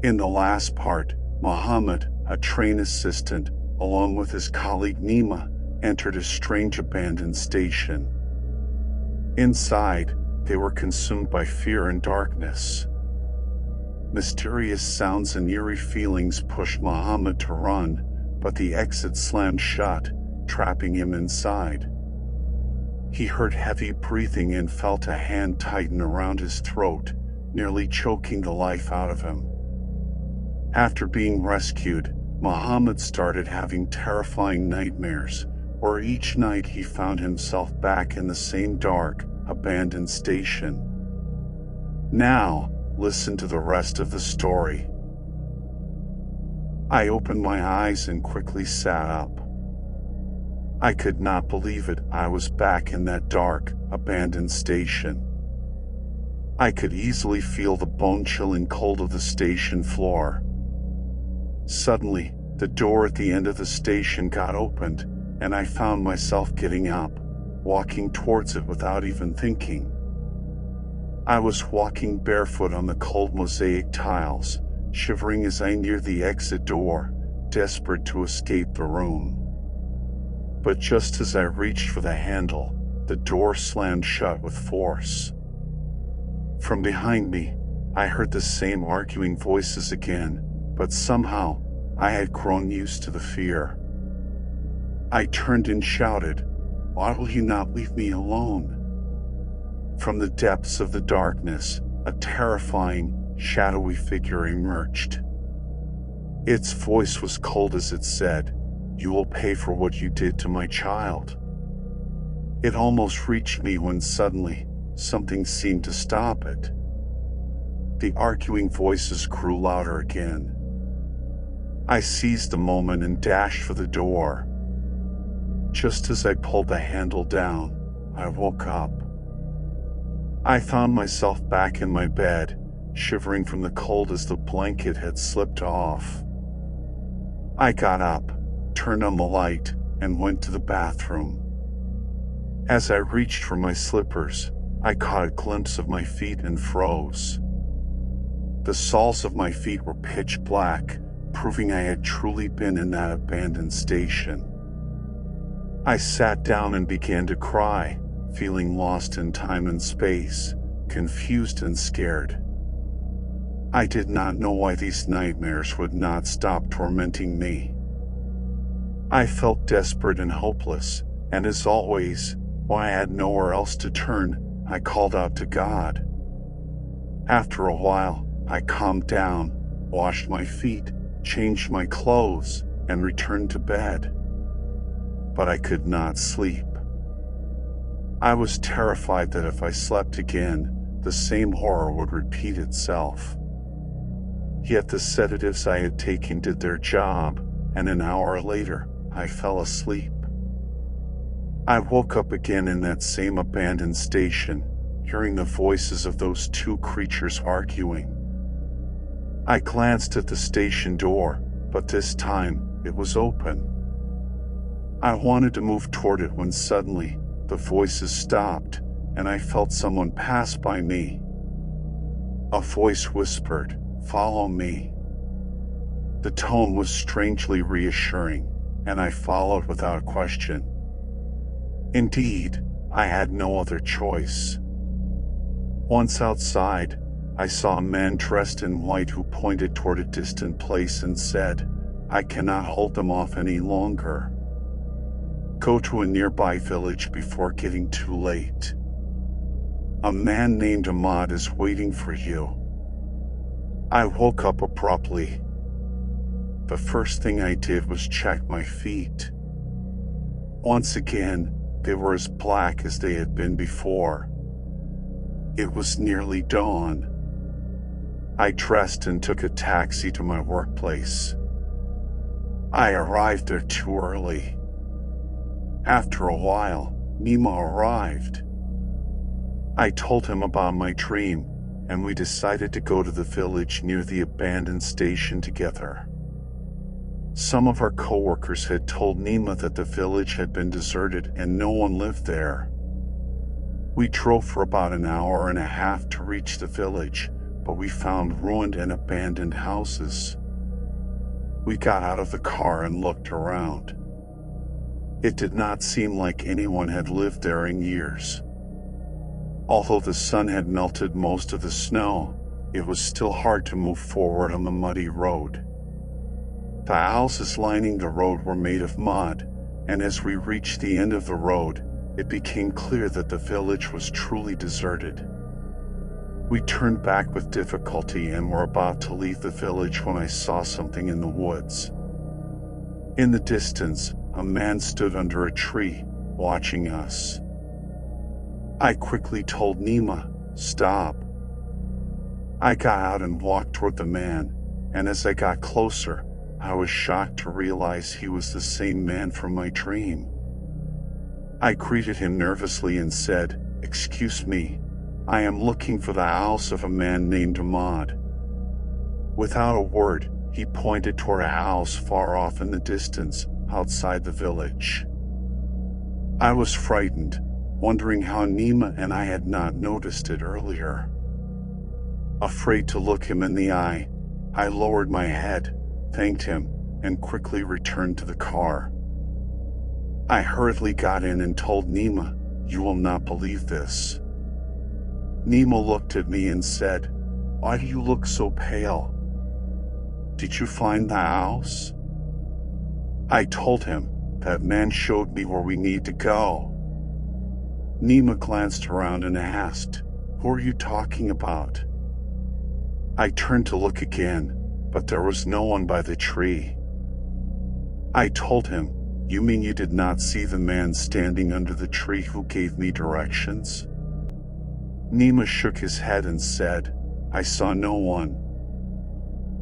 In the last part, Mohammad, a train assistant, along with his colleague Nima, entered a strange abandoned station. Inside, they were consumed by fear and darkness. Mysterious sounds and eerie feelings pushed Mohammad to run, but the exit slammed shut, trapping him inside. He heard heavy breathing and felt a hand tighten around his throat, nearly choking the life out of him. After being rescued, Mohammad started having terrifying nightmares, where each night he found himself back in the same dark, abandoned station. Now, listen to the rest of the story. I opened my eyes and quickly sat up. I could not believe it. I was back in that dark, abandoned station. I could easily feel the bone-chilling cold of the station floor. Suddenly, the door at the end of the station got opened, and I found myself getting up, walking towards it without even thinking. I was walking barefoot on the cold mosaic tiles, shivering as I neared the exit door, desperate to escape the room. But just as I reached for the handle, the door slammed shut with force. From behind me, I heard the same arguing voices again, but somehow, I had grown used to the fear. I turned and shouted, "Why will you not leave me alone?" From the depths of the darkness, a terrifying, shadowy figure emerged. Its voice was cold as it said, "You will pay for what you did to my child." It almost reached me when suddenly, something seemed to stop it. The arguing voices grew louder again. I seized the moment and dashed for the door. Just as I pulled the handle down, I woke up. I found myself back in my bed, shivering from the cold as the blanket had slipped off. I got up, turned on the light, and went to the bathroom. As I reached for my slippers, I caught a glimpse of my feet and froze. The soles of my feet were pitch black, proving I had truly been in that abandoned station. I sat down and began to cry, feeling lost in time and space, confused and scared. I did not know why these nightmares would not stop tormenting me. I felt desperate and hopeless, and as always, when I had nowhere else to turn, I called out to God. After a while, I calmed down, washed my feet, changed my clothes, and returned to bed. But I could not sleep. I was terrified that if I slept again, the same horror would repeat itself. Yet the sedatives I had taken did their job, and an hour later, I fell asleep. I woke up again in that same abandoned station, hearing the voices of those two creatures arguing. I glanced at the station door, but this time, it was open. I wanted to move toward it when suddenly, the voices stopped, and I felt someone pass by me. A voice whispered, "Follow me." The tone was strangely reassuring, and I followed without question. Indeed, I had no other choice. Once outside, I saw a man dressed in white who pointed toward a distant place and said, "I cannot hold them off any longer. Go to a nearby village before getting too late. A man named Ahmad is waiting for you." I woke up abruptly. The first thing I did was check my feet. Once again, they were as black as they had been before. It was nearly dawn. I dressed and took a taxi to my workplace. I arrived there too early. After a while, Nima arrived. I told him about my dream, and we decided to go to the village near the abandoned station together. Some of our coworkers had told Nima that the village had been deserted and no one lived there. We drove for about an hour and a half to reach the village, but we found ruined and abandoned houses. We got out of the car and looked around. It did not seem like anyone had lived there in years. Although the sun had melted most of the snow, it was still hard to move forward on the muddy road. The houses lining the road were made of mud, and as we reached the end of the road, it became clear that the village was truly deserted. We turned back with difficulty and were about to leave the village when I saw something in the woods. In the distance, a man stood under a tree, watching us. I quickly told Nima, "Stop." I got out and walked toward the man, and as I got closer, I was shocked to realize he was the same man from my dream. I greeted him nervously and said, "Excuse me, I am looking for the house of a man named Mohammad." Without a word, he pointed toward a house far off in the distance, outside the village. I was frightened, wondering how Nima and I had not noticed it earlier. Afraid to look him in the eye, I lowered my head, thanked him, and quickly returned to the car. I hurriedly got in and told Nima, "You will not believe this." Nima looked at me and said, "Why do you look so pale? Did you find the house?" I told him, "That man showed me where we need to go." Nima glanced around and asked, "Who are you talking about?" I turned to look again, but there was no one by the tree. I told him, "You mean you did not see the man standing under the tree who gave me directions?" Nima shook his head and said, "I saw no one.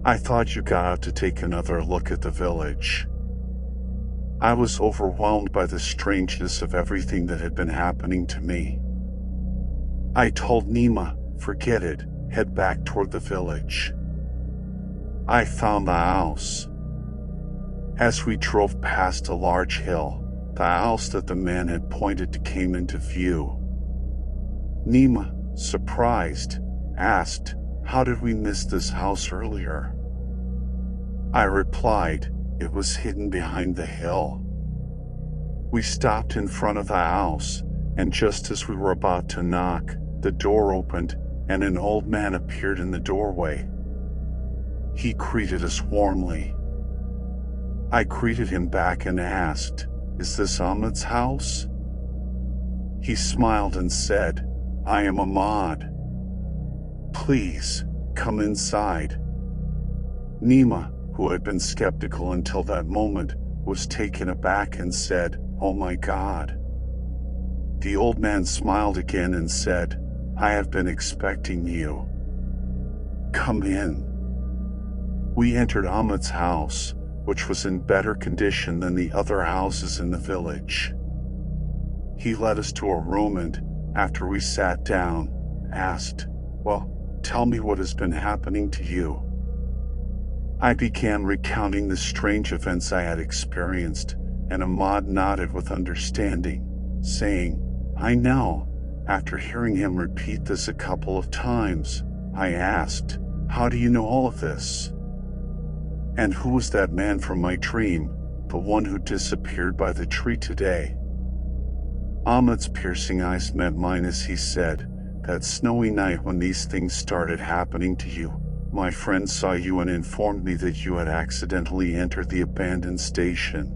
I thought you got out to take another look at the village." I was overwhelmed by the strangeness of everything that had been happening to me. I told Nima, "Forget it, head back toward the village." I found the house. As we drove past a large hill, the house that the man had pointed to came into view. Nima, surprised, asked, "How did we miss this house earlier?" I replied, "It was hidden behind the hill." We stopped in front of the house, and just as we were about to knock, the door opened, and an old man appeared in the doorway. He greeted us warmly. I greeted him back and asked, "Is this Ahmed's house?" He smiled and said, "I am Ahmad. Please, come inside." Nima, who had been skeptical until that moment, was taken aback and said, "Oh my God." The old man smiled again and said, "I have been expecting you. Come in." We entered Ahmed's house, which was in better condition than the other houses in the village. He led us to a room and, after we sat down, asked, "Well, tell me what has been happening to you." I began recounting the strange events I had experienced, and Ahmad nodded with understanding, saying, "I know." After hearing him repeat this a couple of times, I asked, "How do you know all of this? And who was that man from my dream, the one who disappeared by the tree today?" Ahmed's piercing eyes met mine as he said, "That snowy night when these things started happening to you, my friend saw you and informed me that you had accidentally entered the abandoned station.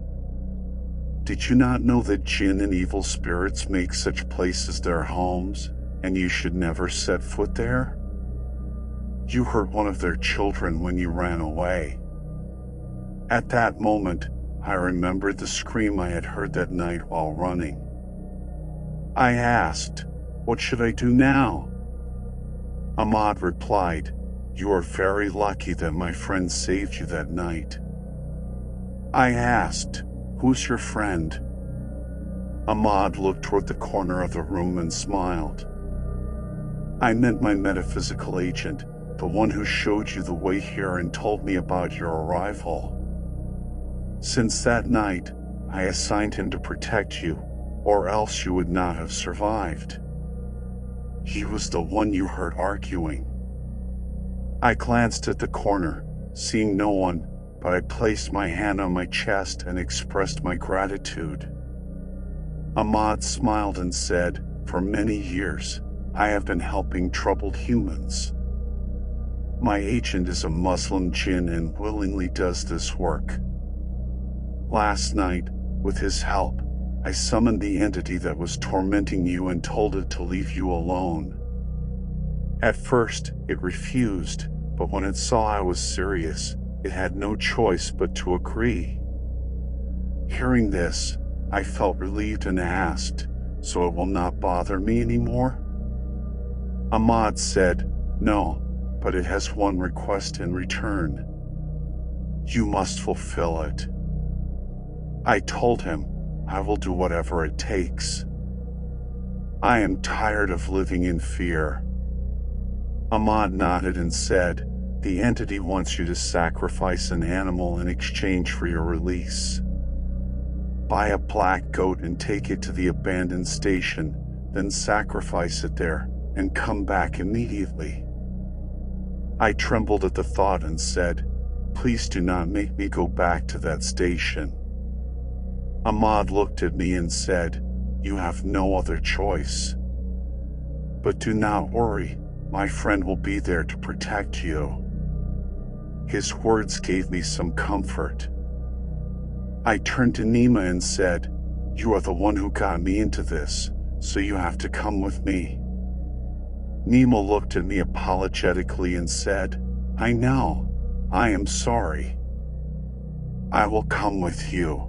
Did you not know that jinn and evil spirits make such places their homes, and you should never set foot there? You hurt one of their children when you ran away." At that moment, I remembered the scream I had heard that night while running. I asked, "What should I do now?" Ahmad replied, "You are very lucky that my friend saved you that night." I asked, "Who's your friend?" Ahmad looked toward the corner of the room and smiled. "I meant my metaphysical agent, the one who showed you the way here and told me about your arrival. Since that night, I assigned him to protect you, or else you would not have survived. He was the one you heard arguing." I glanced at the corner, seeing no one, but I placed my hand on my chest and expressed my gratitude. Ahmad smiled and said, "For many years, I have been helping troubled humans. My agent is a Muslim jinn and willingly does this work. Last night, with his help, I summoned the entity that was tormenting you and told it to leave you alone. At first, it refused, but when it saw I was serious, it had no choice but to agree." Hearing this, I felt relieved and asked, "So it will not bother me anymore?" Ahmad said, "No, but it has one request in return. You must fulfill it." I told him, "I will do whatever it takes. I am tired of living in fear." Ahmad nodded and said, "The entity wants you to sacrifice an animal in exchange for your release. Buy a black goat and take it to the abandoned station, then sacrifice it there, and come back immediately." I trembled at the thought and said, "Please do not make me go back to that station." Ahmad looked at me and said, "You have no other choice. But do not worry, my friend will be there to protect you." His words gave me some comfort. I turned to Nima and said, "You are the one who got me into this, so you have to come with me." Nima looked at me apologetically and said, "I know, I am sorry. I will come with you."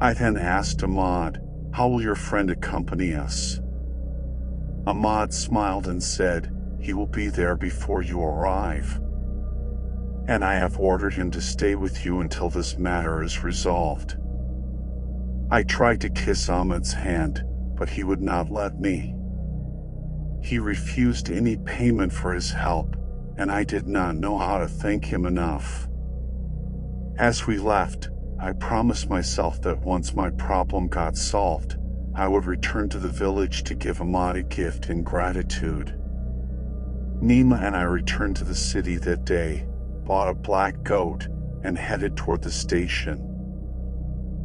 I then asked Ahmad, "How will your friend accompany us?" Ahmad smiled and said, "He will be there before you arrive. And I have ordered him to stay with you until this matter is resolved." I tried to kiss Ahmad's hand, but he would not let me. He refused any payment for his help, and I did not know how to thank him enough. As we left, I promised myself that once my problem got solved, I would return to the village to give Ahmad a gift in gratitude. Nima and I returned to the city that day, bought a black goat, and headed toward the station.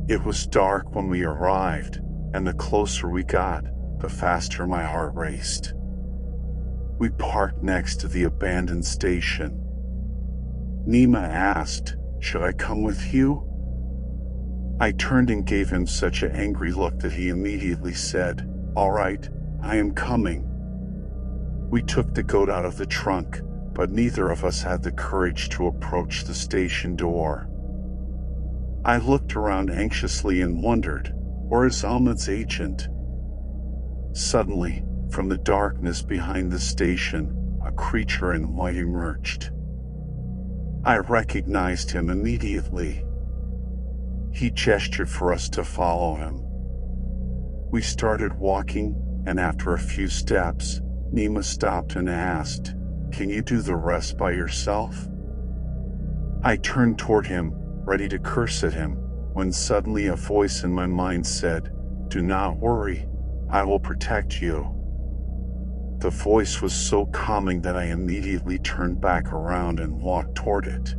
It was dark when we arrived, and the closer we got, the faster my heart raced. We parked next to the abandoned station. Nima asked, "Should I come with you?" I turned and gave him such an angry look that he immediately said, "All right, I am coming." We took the goat out of the trunk, but neither of us had the courage to approach the station door. I looked around anxiously and wondered, where is Ahmad's agent? Suddenly, from the darkness behind the station, a creature in white emerged. I recognized him immediately. He gestured for us to follow him. We started walking, and after a few steps, Nima stopped and asked, "Can you do the rest by yourself?" I turned toward him, ready to curse at him, when suddenly a voice in my mind said, "Do not worry, I will protect you." The voice was so calming that I immediately turned back around and walked toward it.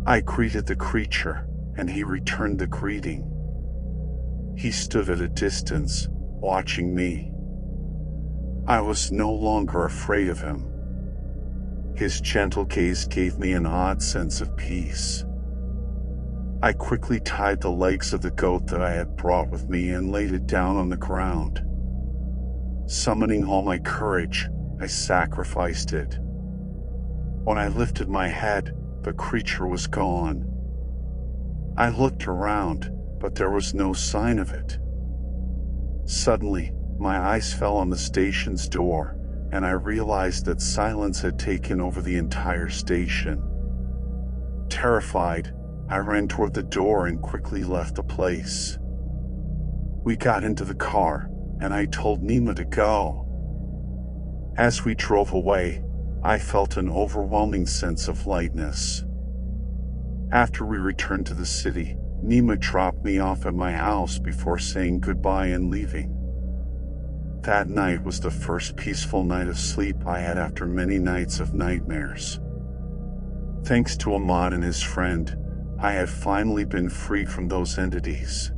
I greeted the creature, and he returned the greeting. He stood at a distance, watching me. I was no longer afraid of him. His gentle gaze gave me an odd sense of peace. I quickly tied the legs of the goat that I had brought with me and laid it down on the ground. Summoning all my courage, I sacrificed it. When I lifted my head, the creature was gone. I looked around, but there was no sign of it. Suddenly, my eyes fell on the station's door, and I realized that silence had taken over the entire station. Terrified, I ran toward the door and quickly left the place. We got into the car, and I told Nima to go. As we drove away, I felt an overwhelming sense of lightness. After we returned to the city, Nima dropped me off at my house before saying goodbye and leaving. That night was the first peaceful night of sleep I had after many nights of nightmares. Thanks to Mohammad and his friend, I had finally been free from those entities.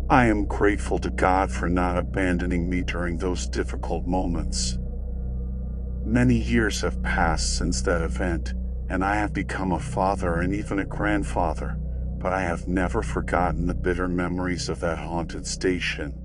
I am grateful to God for not abandoning me during those difficult moments. Many years have passed since that event, and I have become a father and even a grandfather, but I have never forgotten the bitter memories of that haunted station.